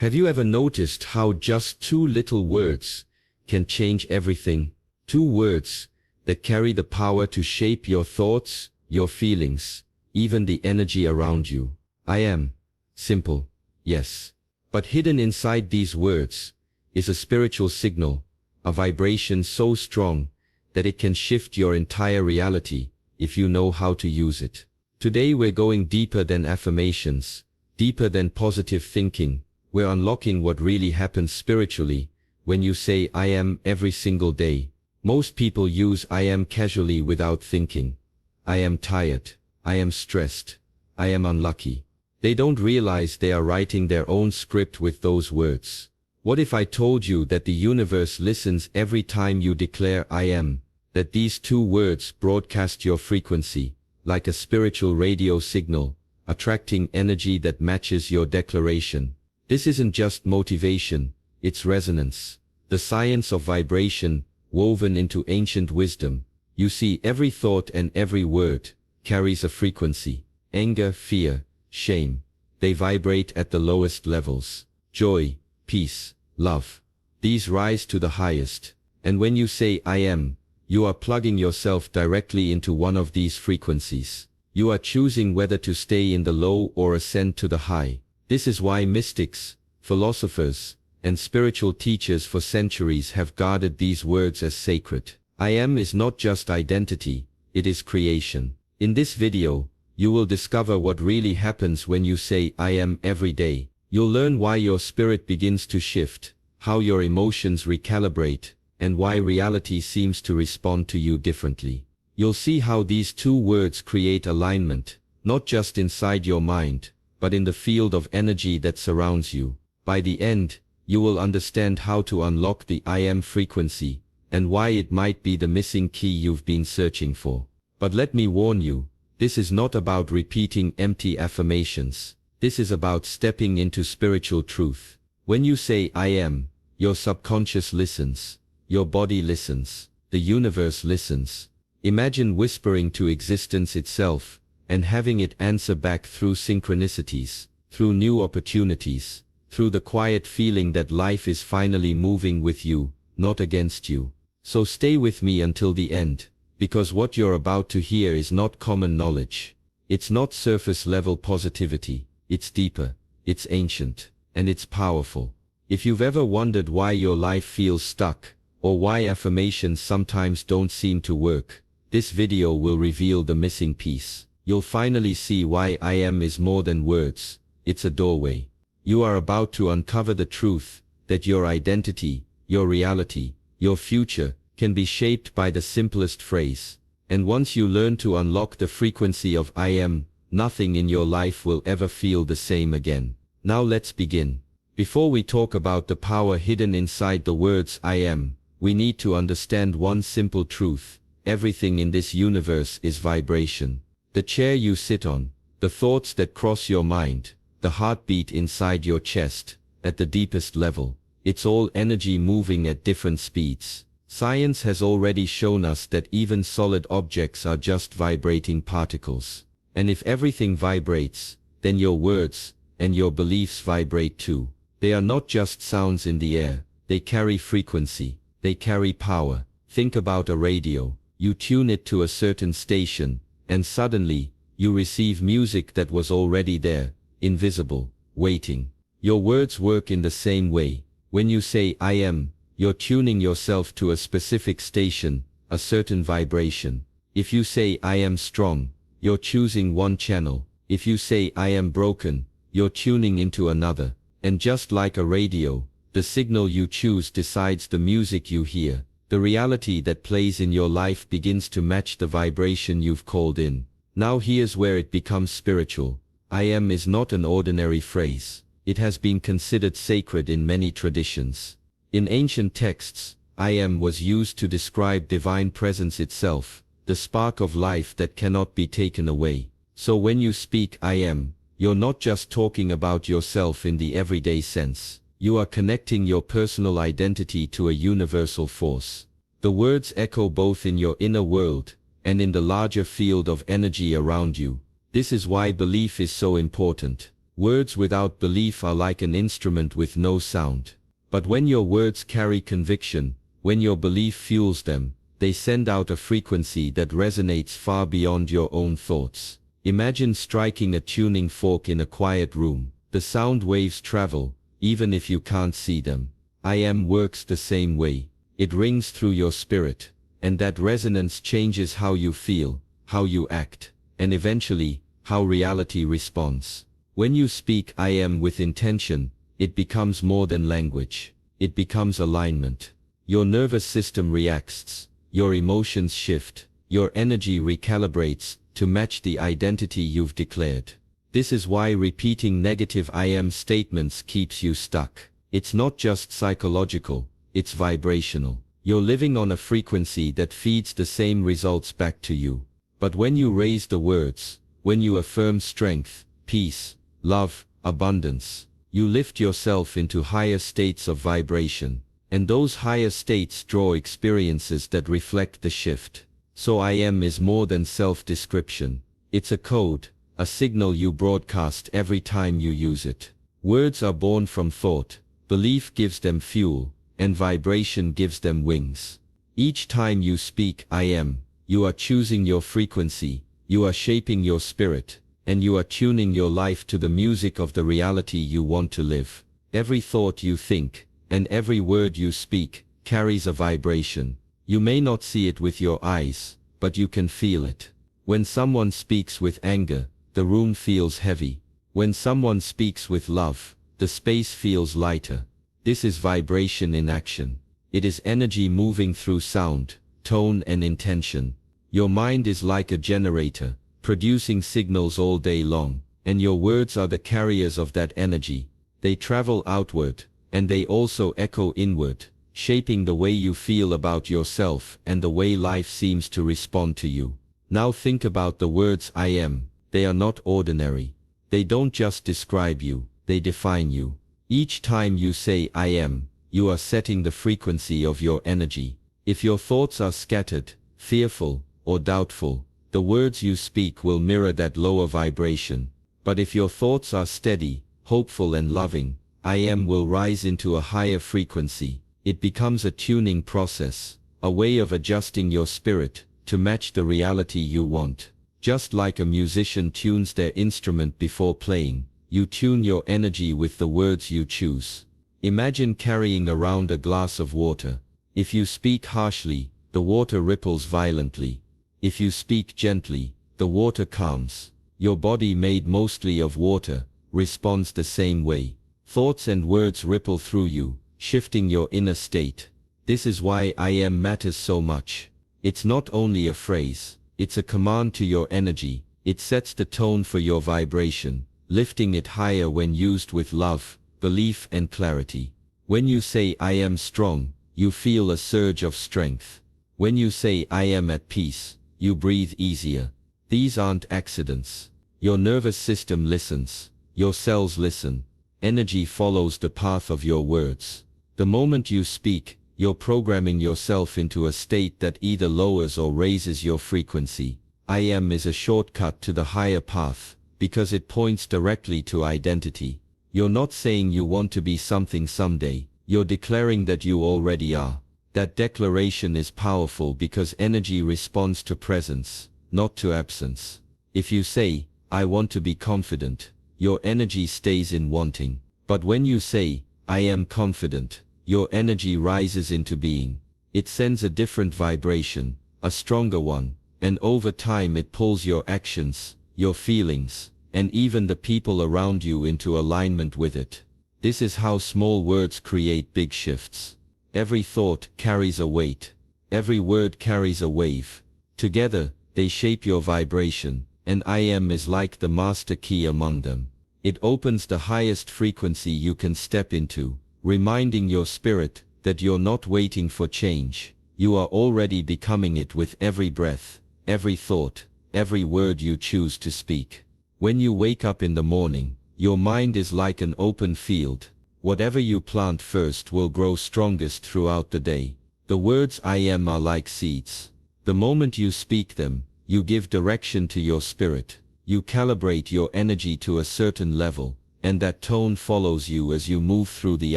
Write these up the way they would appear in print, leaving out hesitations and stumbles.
Have you ever noticed how just two little words can change everything? Two words that carry the power to shape your thoughts, your feelings, even the energy around you. I am. Simple, yes. But hidden inside these words is a spiritual signal, a vibration so strong that it can shift your entire reality if you know how to use it. Today we're going deeper than affirmations, deeper than positive thinking. We're unlocking what really happens spiritually when you say I am every single day. Most people use I am casually without thinking. I am tired. I am stressed. I am unlucky. They don't realize they are writing their own script with those words. What if I told you that the universe listens every time you declare I am, that these two words broadcast your frequency, like a spiritual radio signal, attracting energy that matches your declaration? This isn't just motivation, it's resonance. The science of vibration, woven into ancient wisdom. You see, every thought and every word carries a frequency. Anger, fear, shame. They vibrate at the lowest levels. Joy, peace, love. These rise to the highest. And when you say I am, you are plugging yourself directly into one of these frequencies. You are choosing whether to stay in the low or ascend to the high. This is why mystics, philosophers, and spiritual teachers for centuries have guarded these words as sacred. I am is not just identity, it is creation. In this video, you will discover what really happens when you say I am every day. You'll learn why your spirit begins to shift, how your emotions recalibrate, and why reality seems to respond to you differently. You'll see how these two words create alignment, not just inside your mind, but in the field of energy that surrounds you. By the end, you will understand how to unlock the I am frequency, and why it might be the missing key you've been searching for. But let me warn you, this is not about repeating empty affirmations. This is about stepping into spiritual truth. When you say I am, your subconscious listens, your body listens, the universe listens. Imagine whispering to existence itself, and having it answer back through synchronicities, through new opportunities, through the quiet feeling that life is finally moving with you, not against you. So stay with me until the end, because what you're about to hear is not common knowledge. It's not surface level positivity, it's deeper, it's ancient, and it's powerful. If you've ever wondered why your life feels stuck, or why affirmations sometimes don't seem to work, this video will reveal the missing piece. You'll finally see why I am is more than words, it's a doorway. You are about to uncover the truth, that your identity, your reality, your future, can be shaped by the simplest phrase. And once you learn to unlock the frequency of I am, nothing in your life will ever feel the same again. Now let's begin. Before we talk about the power hidden inside the words I am, we need to understand one simple truth. Everything in this universe is vibration. The chair you sit on, the thoughts that cross your mind, the heartbeat inside your chest, at the deepest level, it's all energy moving at different speeds. Science has already shown us that even solid objects are just vibrating particles. And if everything vibrates, then your words and your beliefs vibrate too. They are not just sounds in the air, they carry frequency, they carry power. Think about a radio. You tune it to a certain station, and suddenly, you receive music that was already there, invisible, waiting. Your words work in the same way. When you say I am, you're tuning yourself to a specific station, a certain vibration. If you say I am strong, you're choosing one channel. If you say I am broken, you're tuning into another. And just like a radio, the signal you choose decides the music you hear. The reality that plays in your life begins to match the vibration you've called in. Now here's where it becomes spiritual. I am is not an ordinary phrase. It has been considered sacred in many traditions. In ancient texts, I am was used to describe divine presence itself, the spark of life that cannot be taken away. So when you speak I am, you're not just talking about yourself in the everyday sense. You are connecting your personal identity to a universal force. The words echo both in your inner world and in the larger field of energy around you. This is why belief is so important. Words without belief are like an instrument with no sound. But when your words carry conviction, when your belief fuels them, they send out a frequency that resonates far beyond your own thoughts. Imagine striking a tuning fork in a quiet room. The sound waves travel, even if you can't see them. I am works the same way. It rings through your spirit, and that resonance changes how you feel, how you act, and eventually, how reality responds. When you speak I am with intention, it becomes more than language. It becomes alignment. Your nervous system reacts, your emotions shift, your energy recalibrates to match the identity you've declared. This is why repeating negative I am statements keeps you stuck. It's not just psychological, it's vibrational. You're living on a frequency that feeds the same results back to you. But when you raise the words, when you affirm strength, peace, love, abundance, you lift yourself into higher states of vibration. And those higher states draw experiences that reflect the shift. So I am is more than self-description. It's a code, a signal you broadcast every time you use it. Words are born from thought, belief gives them fuel, and vibration gives them wings. Each time you speak I am, you are choosing your frequency, you are shaping your spirit, and you are tuning your life to the music of the reality you want to live. Every thought you think, and every word you speak, carries a vibration. You may not see it with your eyes, but you can feel it. When someone speaks with anger, the room feels heavy. When someone speaks with love, the space feels lighter. This is vibration in action. It is energy moving through sound, tone and intention. Your mind is like a generator, producing signals all day long, and your words are the carriers of that energy. They travel outward, and they also echo inward, shaping the way you feel about yourself and the way life seems to respond to you. Now think about the words I am. They are not ordinary. They don't just describe you, they define you. Each time you say I am, you are setting the frequency of your energy. If your thoughts are scattered, fearful, or doubtful, the words you speak will mirror that lower vibration. But if your thoughts are steady, hopeful and loving, I am will rise into a higher frequency. It becomes a tuning process, a way of adjusting your spirit to match the reality you want. Just like a musician tunes their instrument before playing, you tune your energy with the words you choose. Imagine carrying around a glass of water. If you speak harshly, the water ripples violently. If you speak gently, the water calms. Your body, made mostly of water, responds the same way. Thoughts and words ripple through you, shifting your inner state. This is why I am matters so much. It's not only a phrase. It's a command to your energy. It sets the tone for your vibration, lifting it higher when used with love, belief and clarity. When you say I am strong, you feel a surge of strength. When you say I am at peace, you breathe easier. These aren't accidents. Your nervous system listens. Your cells listen. Energy follows the path of your words. The moment you speak, you're programming yourself into a state that either lowers or raises your frequency. I am is a shortcut to the higher path, because it points directly to identity. You're not saying you want to be something someday, you're declaring that you already are. That declaration is powerful because energy responds to presence, not to absence. If you say, I want to be confident, your energy stays in wanting. But when you say, I am confident, your energy rises into being. It sends a different vibration, a stronger one, and over time it pulls your actions, your feelings, and even the people around you into alignment with it. This is how small words create big shifts. Every thought carries a weight. Every word carries a wave. Together, they shape your vibration, and I am is like the master key among them. It opens the highest frequency you can step into, reminding your spirit that you're not waiting for change. You are already becoming it with every breath, every thought, every word you choose to speak. When you wake up in the morning, your mind is like an open field. Whatever you plant first will grow strongest throughout the day. The words I am are like seeds. The moment you speak them, you give direction to your spirit. You calibrate your energy to a certain level, and that tone follows you as you move through the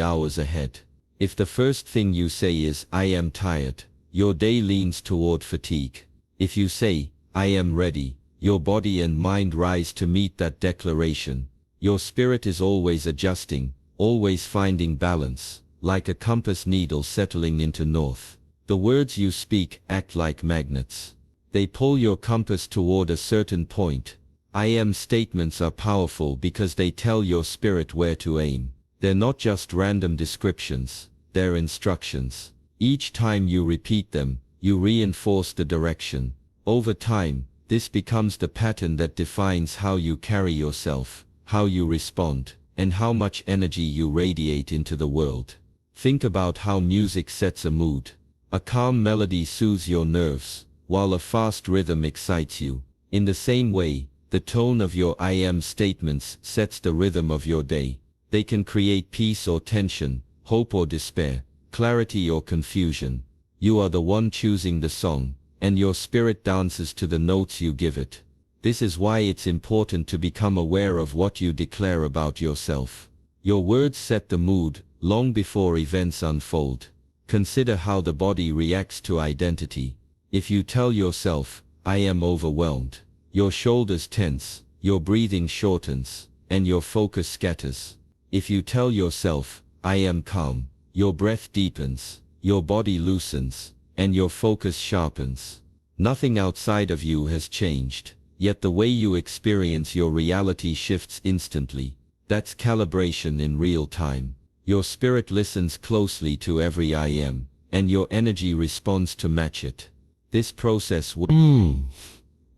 hours ahead. If the first thing you say is, "I am tired," your day leans toward fatigue. If you say, "I am ready," your body and mind rise to meet that declaration. Your spirit is always adjusting, always finding balance, like a compass needle settling into north. The words you speak act like magnets. They pull your compass toward a certain point. I am statements are powerful because they tell your spirit where to aim. They're not just random descriptions, they're instructions. Each time you repeat them, you reinforce the direction. Over time, this becomes the pattern that defines how you carry yourself, how you respond, and how much energy you radiate into the world. Think about how music sets a mood. A calm melody soothes your nerves, while a fast rhythm excites you. In the same way, the tone of your I am statements sets the rhythm of your day. They can create peace or tension, hope or despair, clarity or confusion. You are the one choosing the song, and your spirit dances to the notes you give it. This is why it's important to become aware of what you declare about yourself. Your words set the mood, long before events unfold. Consider how the body reacts to identity. If you tell yourself, "I am overwhelmed," your shoulders tense, your breathing shortens, and your focus scatters. If you tell yourself, "I am calm," your breath deepens, your body loosens, and your focus sharpens. Nothing outside of you has changed, yet the way you experience your reality shifts instantly. That's calibration in real time. Your spirit listens closely to every I am, and your energy responds to match it. This process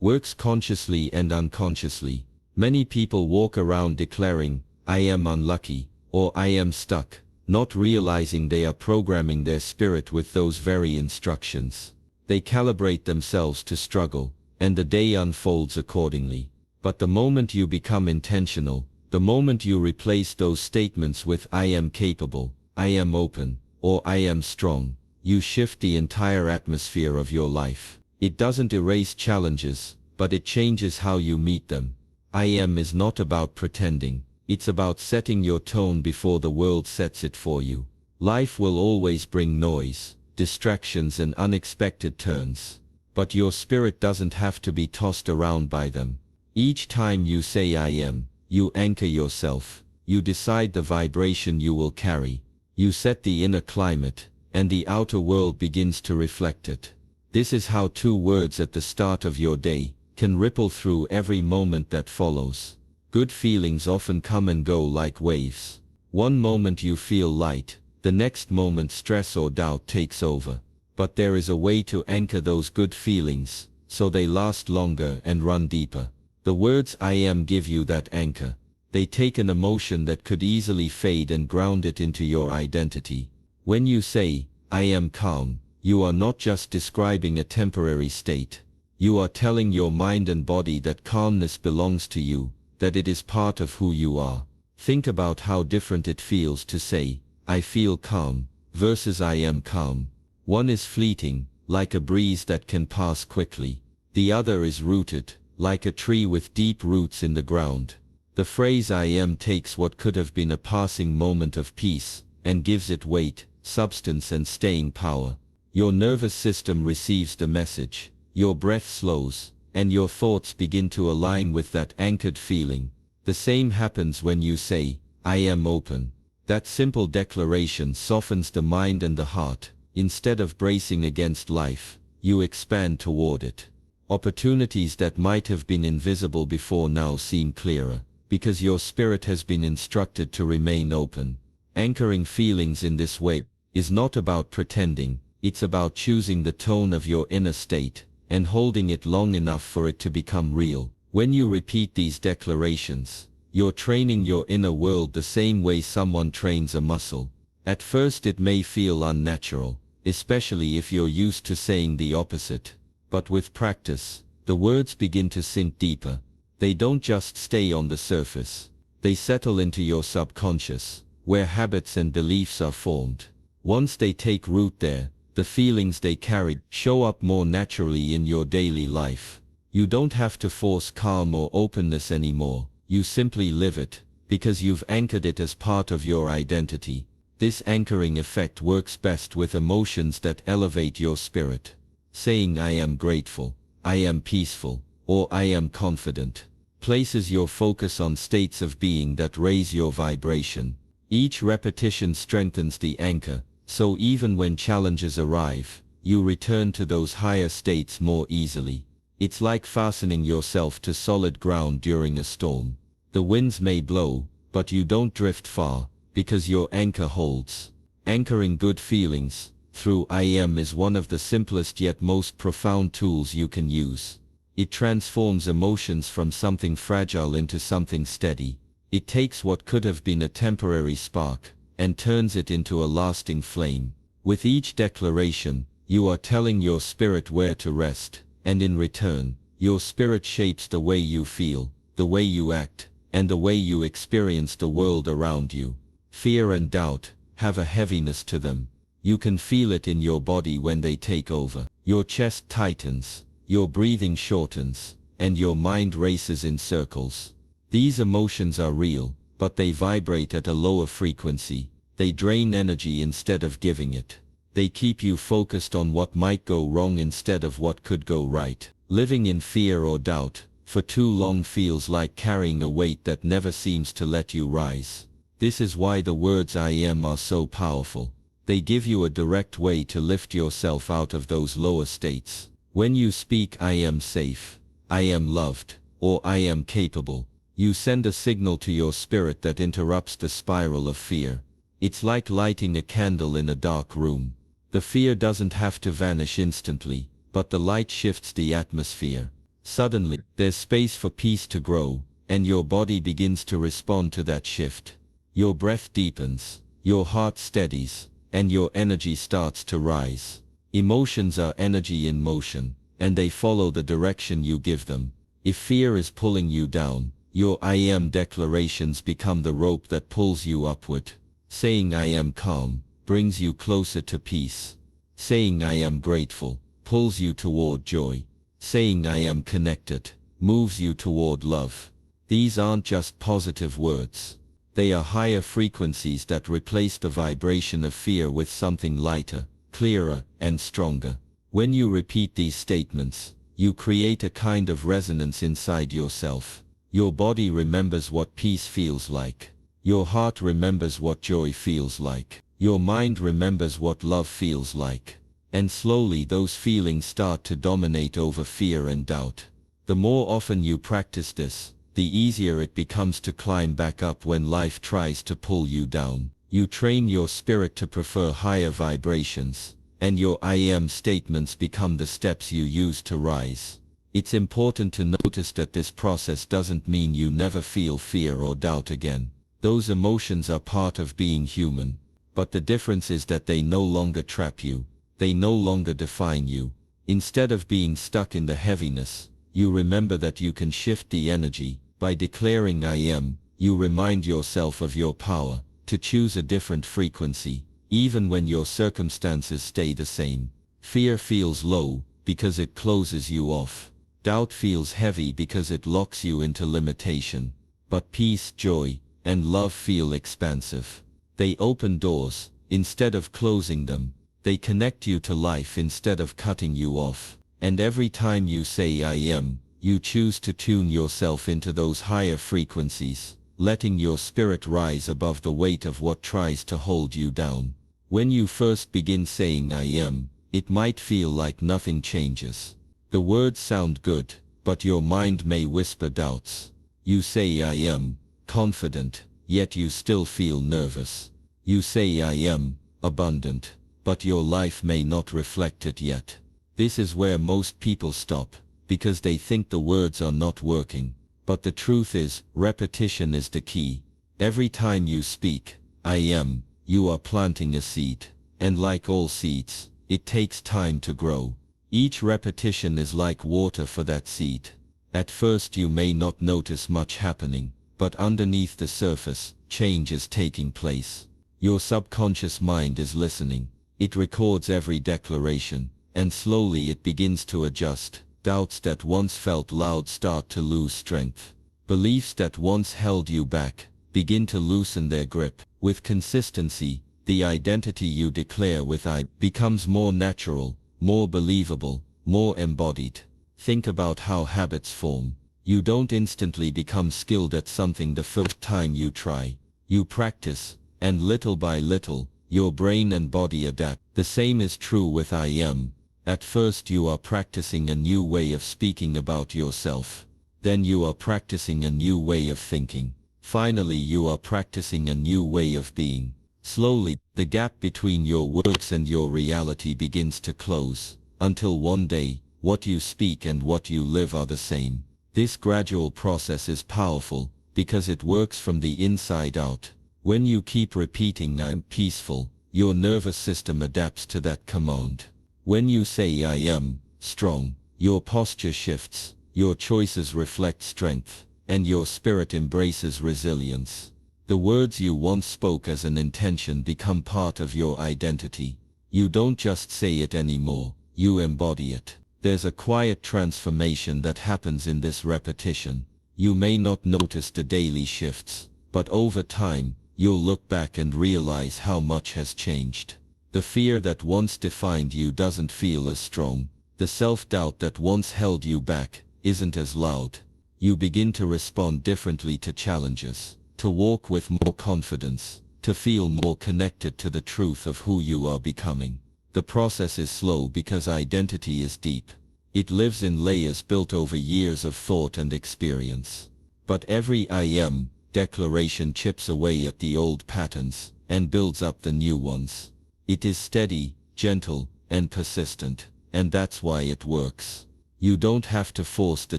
works consciously and unconsciously. Many people walk around declaring, "I am unlucky," or "I am stuck," not realizing they are programming their spirit with those very instructions. They calibrate themselves to struggle, and the day unfolds accordingly. But the moment you become intentional, the moment you replace those statements with "I am capable," "I am open," or "I am strong," you shift the entire atmosphere of your life. It doesn't erase challenges, but it changes how you meet them. I am is not about pretending, it's about setting your tone before the world sets it for you. Life will always bring noise, distractions and unexpected turns. But your spirit doesn't have to be tossed around by them. Each time you say "I am," you anchor yourself, you decide the vibration you will carry, you set the inner climate, and the outer world begins to reflect it. This is how 2 words at the start of your day can ripple through every moment that follows. Good feelings often come and go like waves. One moment you feel light, the next moment stress or doubt takes over. But there is a way to anchor those good feelings, so they last longer and run deeper. The words "I am" give you that anchor. They take an emotion that could easily fade and ground it into your identity. When you say, "I am calm," you are not just describing a temporary state. You are telling your mind and body that calmness belongs to you, that it is part of who you are. Think about how different it feels to say, "I feel calm," versus "I am calm." One is fleeting, like a breeze that can pass quickly. The other is rooted, like a tree with deep roots in the ground. The phrase "I am" takes what could have been a passing moment of peace, and gives it weight, substance and staying power. Your nervous system receives the message, your breath slows, and your thoughts begin to align with that anchored feeling. The same happens when you say, "I am open." That simple declaration softens the mind and the heart. Instead of bracing against life, you expand toward it. Opportunities that might have been invisible before now seem clearer, because your spirit has been instructed to remain open. Anchoring feelings in this way is not about pretending, it's about choosing the tone of your inner state, and holding it long enough for it to become real. When you repeat these declarations, you're training your inner world the same way someone trains a muscle. At first it may feel unnatural, especially if you're used to saying the opposite. But with practice, the words begin to sink deeper. They don't just stay on the surface. They settle into your subconscious, where habits and beliefs are formed. Once they take root there, the feelings they carry show up more naturally in your daily life. You don't have to force calm or openness anymore, you simply live it, because you've anchored it as part of your identity. This anchoring effect works best with emotions that elevate your spirit. Saying I am grateful, I am peaceful, or I am confident places your focus on states of being that raise your vibration. Each repetition strengthens the anchor, so even when challenges arrive, you return to those higher states more easily. It's like fastening yourself to solid ground during a storm. The winds may blow, but you don't drift far, because your anchor holds. Anchoring good feelings through I am is one of the simplest yet most profound tools you can use. It transforms emotions from something fragile into something steady. It takes what could have been a temporary spark and turns it into a lasting flame. With each declaration, you are telling your spirit where to rest, and in return, your spirit shapes the way you feel, the way you act, and the way you experience the world around you. Fear and doubt have a heaviness to them. You can feel it in your body when they take over. Your chest tightens, your breathing shortens, and your mind races in circles. These emotions are real, but they vibrate at a lower frequency. They drain energy instead of giving it. They keep you focused on what might go wrong instead of what could go right. Living in fear or doubt for too long feels like carrying a weight that never seems to let you rise. This is why the words I am are so powerful. They give you a direct way to lift yourself out of those lower states. When you speak I am safe, I am loved, or I am capable, you send a signal to your spirit that interrupts the spiral of fear. It's like lighting a candle in a dark room. The fear doesn't have to vanish instantly, but the light shifts the atmosphere. Suddenly, there's space for peace to grow, and your body begins to respond to that shift. Your breath deepens, your heart steadies, and your energy starts to rise. Emotions are energy in motion, and they follow the direction you give them. If fear is pulling you down, your I am declarations become the rope that pulls you upward. Saying I am calm brings you closer to peace. Saying I am grateful pulls you toward joy. Saying I am connected moves you toward love. These aren't just positive words. They are higher frequencies that replace the vibration of fear with something lighter, clearer, and stronger. When you repeat these statements, you create a kind of resonance inside yourself. Your body remembers what peace feels like. Your heart remembers what joy feels like. Your mind remembers what love feels like. And slowly those feelings start to dominate over fear and doubt. The more often you practice this, the easier it becomes to climb back up when life tries to pull you down. You train your spirit to prefer higher vibrations, and your I am statements become the steps you use to rise. It's important to notice that this process doesn't mean you never feel fear or doubt again. Those emotions are part of being human, but the difference is that they no longer trap you. They no longer define you. Instead of being stuck in the heaviness, you remember that you can shift the energy. By declaring I am, you remind yourself of your power to choose a different frequency, even when your circumstances stay the same. Fear feels low because it closes you off. Doubt feels heavy because it locks you into limitation. But peace, joy, and love feel expansive. They open doors instead of closing them. They connect you to life instead of cutting you off. And every time you say I am, you choose to tune yourself into those higher frequencies, letting your spirit rise above the weight of what tries to hold you down. When you first begin saying I am, it might feel like nothing changes. The words sound good, but your mind may whisper doubts. You say I am confident, yet you still feel nervous. You say I am abundant, but your life may not reflect it yet. This is where most people stop, because they think the words are not working. But the truth is, repetition is the key. Every time you speak, I am, you are planting a seed. And like all seeds, it takes time to grow. Each repetition is like water for that seed. At first you may not notice much happening, but underneath the surface, change is taking place. Your subconscious mind is listening. It records every declaration, and slowly it begins to adjust. Doubts that once felt loud start to lose strength. Beliefs that once held you back begin to loosen their grip. With consistency, the identity you declare with I becomes more natural, more believable, more embodied. Think about how habits form. You don't instantly become skilled at something the first time you try. You practice, and little by little, your brain and body adapt. The same is true with I am. At first you are practicing a new way of speaking about yourself. Then you are practicing a new way of thinking. Finally you are practicing a new way of being. Slowly, the gap between your words and your reality begins to close, until one day, what you speak and what you live are the same. This gradual process is powerful, because it works from the inside out. When you keep repeating I'm peaceful, your nervous system adapts to that command. When you say I am strong, your posture shifts, your choices reflect strength, and your spirit embraces resilience. The words you once spoke as an intention become part of your identity. You don't just say it anymore, you embody it. There's a quiet transformation that happens in this repetition. You may not notice the daily shifts, but over time, you'll look back and realize how much has changed. The fear that once defined you doesn't feel as strong. The self-doubt that once held you back isn't as loud. You begin to respond differently to challenges, to walk with more confidence, to feel more connected to the truth of who you are becoming. The process is slow because identity is deep. It lives in layers built over years of thought and experience. But every I am declaration chips away at the old patterns and builds up the new ones. It is steady, gentle, and persistent, and that's why it works. You don't have to force the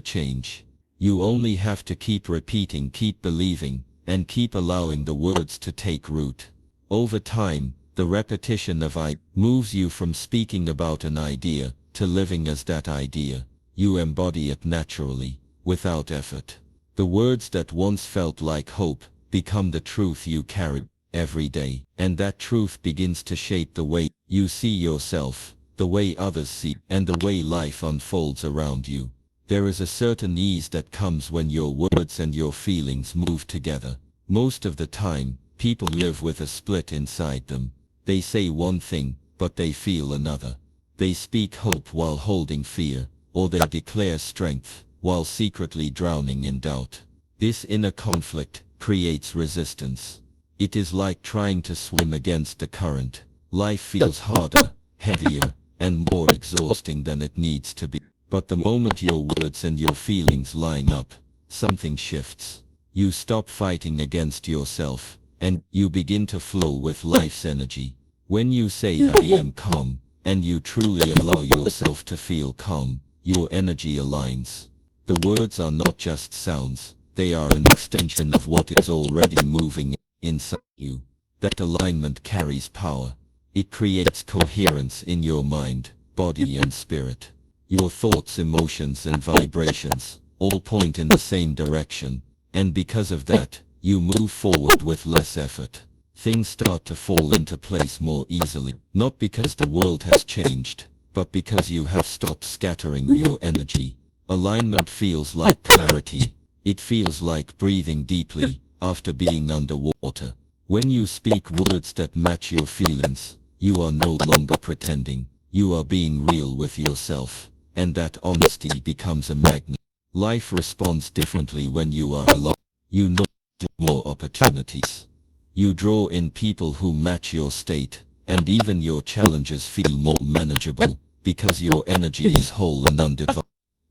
change. You only have to keep repeating, keep believing, and keep allowing the words to take root. Over time, the repetition of I moves you from speaking about an idea to living as that idea. You embody it naturally, without effort. The words that once felt like hope become the truth you carry every day, and that truth begins to shape the way you see yourself, the way others see, and the way life unfolds around you. There is a certain ease that comes when your words and your feelings move together. Most of the time, people live with a split inside them. They say one thing, but they feel another. They speak hope while holding fear, or they declare strength while secretly drowning in doubt. This inner conflict creates resistance. It is like trying to swim against the current. Life feels harder, heavier, and more exhausting than it needs to be. But the moment your words and your feelings line up, something shifts. You stop fighting against yourself, and you begin to flow with life's energy. When you say I am calm, and you truly allow yourself to feel calm, your energy aligns. The words are not just sounds, they are an extension of what is already moving inside you. That alignment carries power. It creates coherence in your mind, body and spirit. Your thoughts, emotions and vibrations all point in the same direction, and because of that, you move forward with less effort. Things start to fall into place more easily, not because the world has changed, but because you have stopped scattering your energy. Alignment feels like clarity. It feels like breathing deeply after being underwater. When you speak words that match your feelings, you are no longer pretending. You are being real with yourself, and that honesty becomes a magnet. Life responds differently when you are alone. You know more opportunities. You draw in people who match your state, and even your challenges feel more manageable, because your energy is whole and undivided.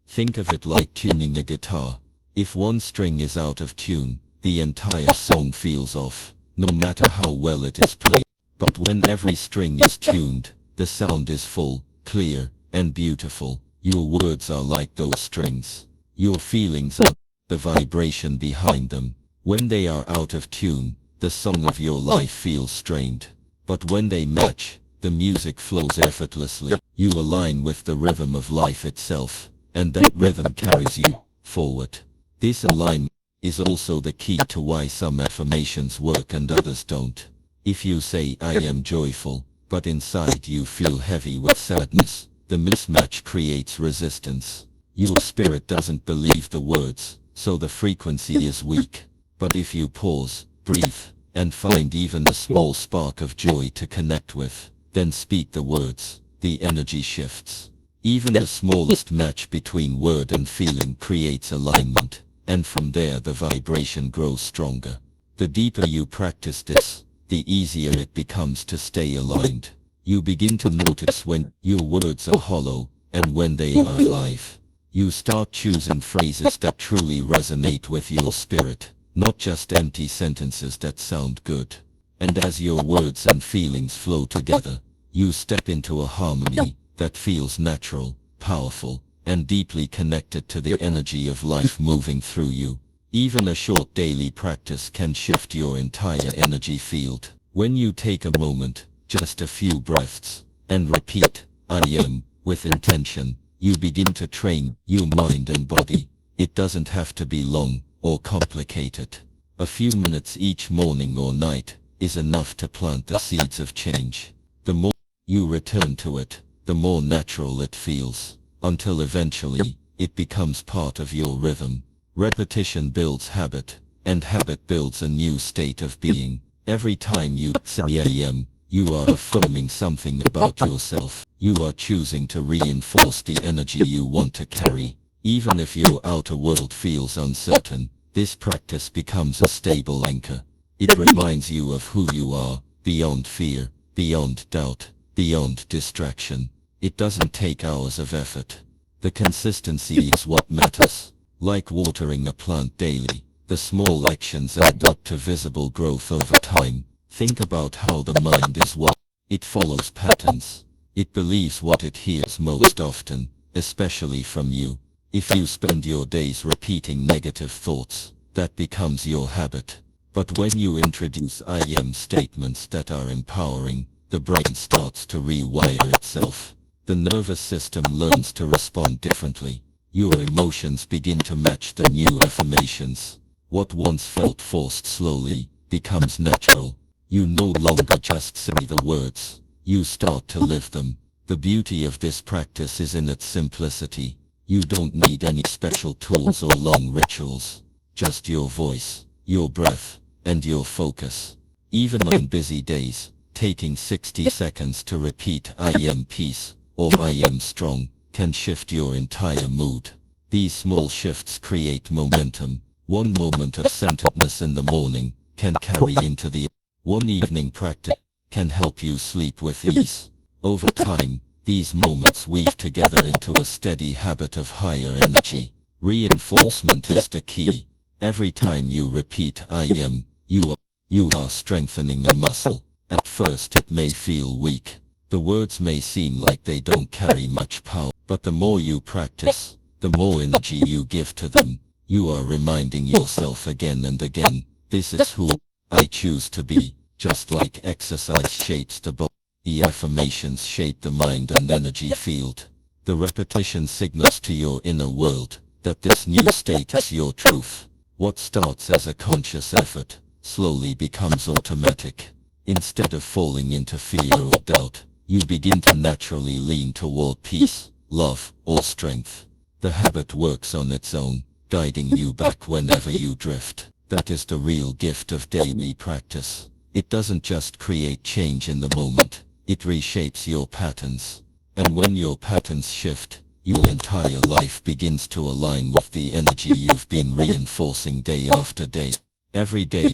Think of it like tuning a guitar. If one string is out of tune, the entire song feels off, no matter how well it is played. But when every string is tuned, the sound is full, clear, and beautiful. Your words are like those strings. Your feelings are the vibration behind them. When they are out of tune, the song of your life feels strained. But when they match, the music flows effortlessly. You align with the rhythm of life itself, and that rhythm carries you forward. This alignment is also the key to why some affirmations work and others don't. If you say I am joyful, but inside you feel heavy with sadness, the mismatch creates resistance. Your spirit doesn't believe the words, so the frequency is weak. But if you pause, breathe, and find even a small spark of joy to connect with. Then speak the words. The energy shifts. Even the smallest match between word and feeling creates alignment, and from there the vibration grows stronger. The deeper you practice this, the easier it becomes to stay aligned. You begin to notice when your words are hollow, and when they are alive. You start choosing phrases that truly resonate with your spirit, not just empty sentences that sound good. And as your words and feelings flow together, you step into a harmony that feels natural, powerful, and deeply connected to the energy of life moving through you. Even a short daily practice can shift your entire energy field. When you take a moment, just a few breaths, and repeat, I am, with intention, you begin to train your mind and body. It doesn't have to be long or complicated. A few minutes each morning or night is enough to plant the seeds of change. The more you return to it, the more natural it feels, until eventually, it becomes part of your rhythm. Repetition builds habit, and habit builds a new state of being. Every time you say I am, you are affirming something about yourself. You are choosing to reinforce the energy you want to carry. Even if your outer world feels uncertain, this practice becomes a stable anchor. It reminds you of who you are, beyond fear, beyond doubt, beyond distraction. It doesn't take hours of effort. The consistency is what matters. Like watering a plant daily, the small actions add up to visible growth over time. Think about how the mind is wired. It follows patterns. It believes what it hears most often, especially from you. If you spend your days repeating negative thoughts, that becomes your habit. But when you introduce I am statements that are empowering, the brain starts to rewire itself. The nervous system learns to respond differently. Your emotions begin to match the new affirmations. What once felt forced slowly becomes natural. You no longer just say the words. You start to live them. The beauty of this practice is in its simplicity. You don't need any special tools or long rituals. Just your voice, your breath, and your focus. Even on busy days, taking 60 seconds to repeat I am peace or I am strong can shift your entire mood. These small shifts create momentum. One moment of centeredness in the morning can carry into the one evening practice can help you sleep with ease. Over time, these moments weave together into a steady habit of higher energy. Reinforcement is the key. Every time you repeat I am, you are strengthening a muscle. At first it may feel weak. The words may seem like they don't carry much power, but the more you practice, the more energy you give to them. You are reminding yourself again and again, this is who I choose to be. Just like exercise shapes the body, the affirmations shape the mind and energy field. The repetition signals to your inner world that this new state is your truth. What starts as a conscious effort slowly becomes automatic. Instead of falling into fear or doubt, you begin to naturally lean toward peace, love, or strength. The habit works on its own, guiding you back whenever you drift. That is the real gift of daily practice. It doesn't just create change in the moment, it reshapes your patterns. And when your patterns shift, your entire life begins to align with the energy you've been reinforcing day after day. Every day,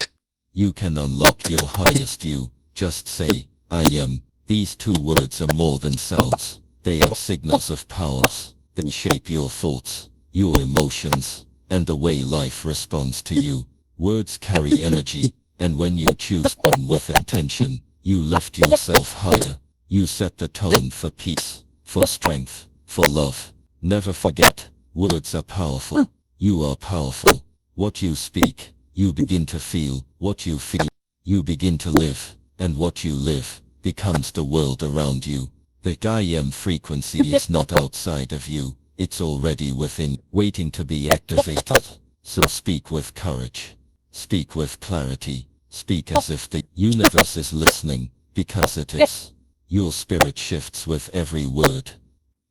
you can unlock your highest you. Just say, I am. These two words are more than sounds. They are signals of powers. They shape your thoughts, your emotions, and the way life responds to you. Words carry energy, and when you choose them with intention, you lift yourself higher. You set the tone for peace, for strength, for love. Never forget, words are powerful. You are powerful. What you speak, you begin to feel. What you feel, you begin to live. And what you live becomes the world around you. The I am frequency is not outside of you. It's already within, waiting to be activated. So speak with courage. Speak with clarity. Speak as if the universe is listening, because it is. Your spirit shifts with every word.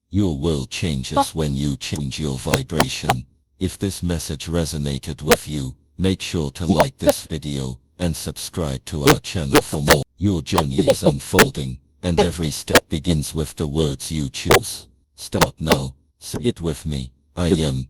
Your world changes when you change your vibration. If this message resonated with you, make sure to like this video and subscribe to our channel for more. Your journey is unfolding, and every step begins with the words you choose. Start now. Say it with me. I am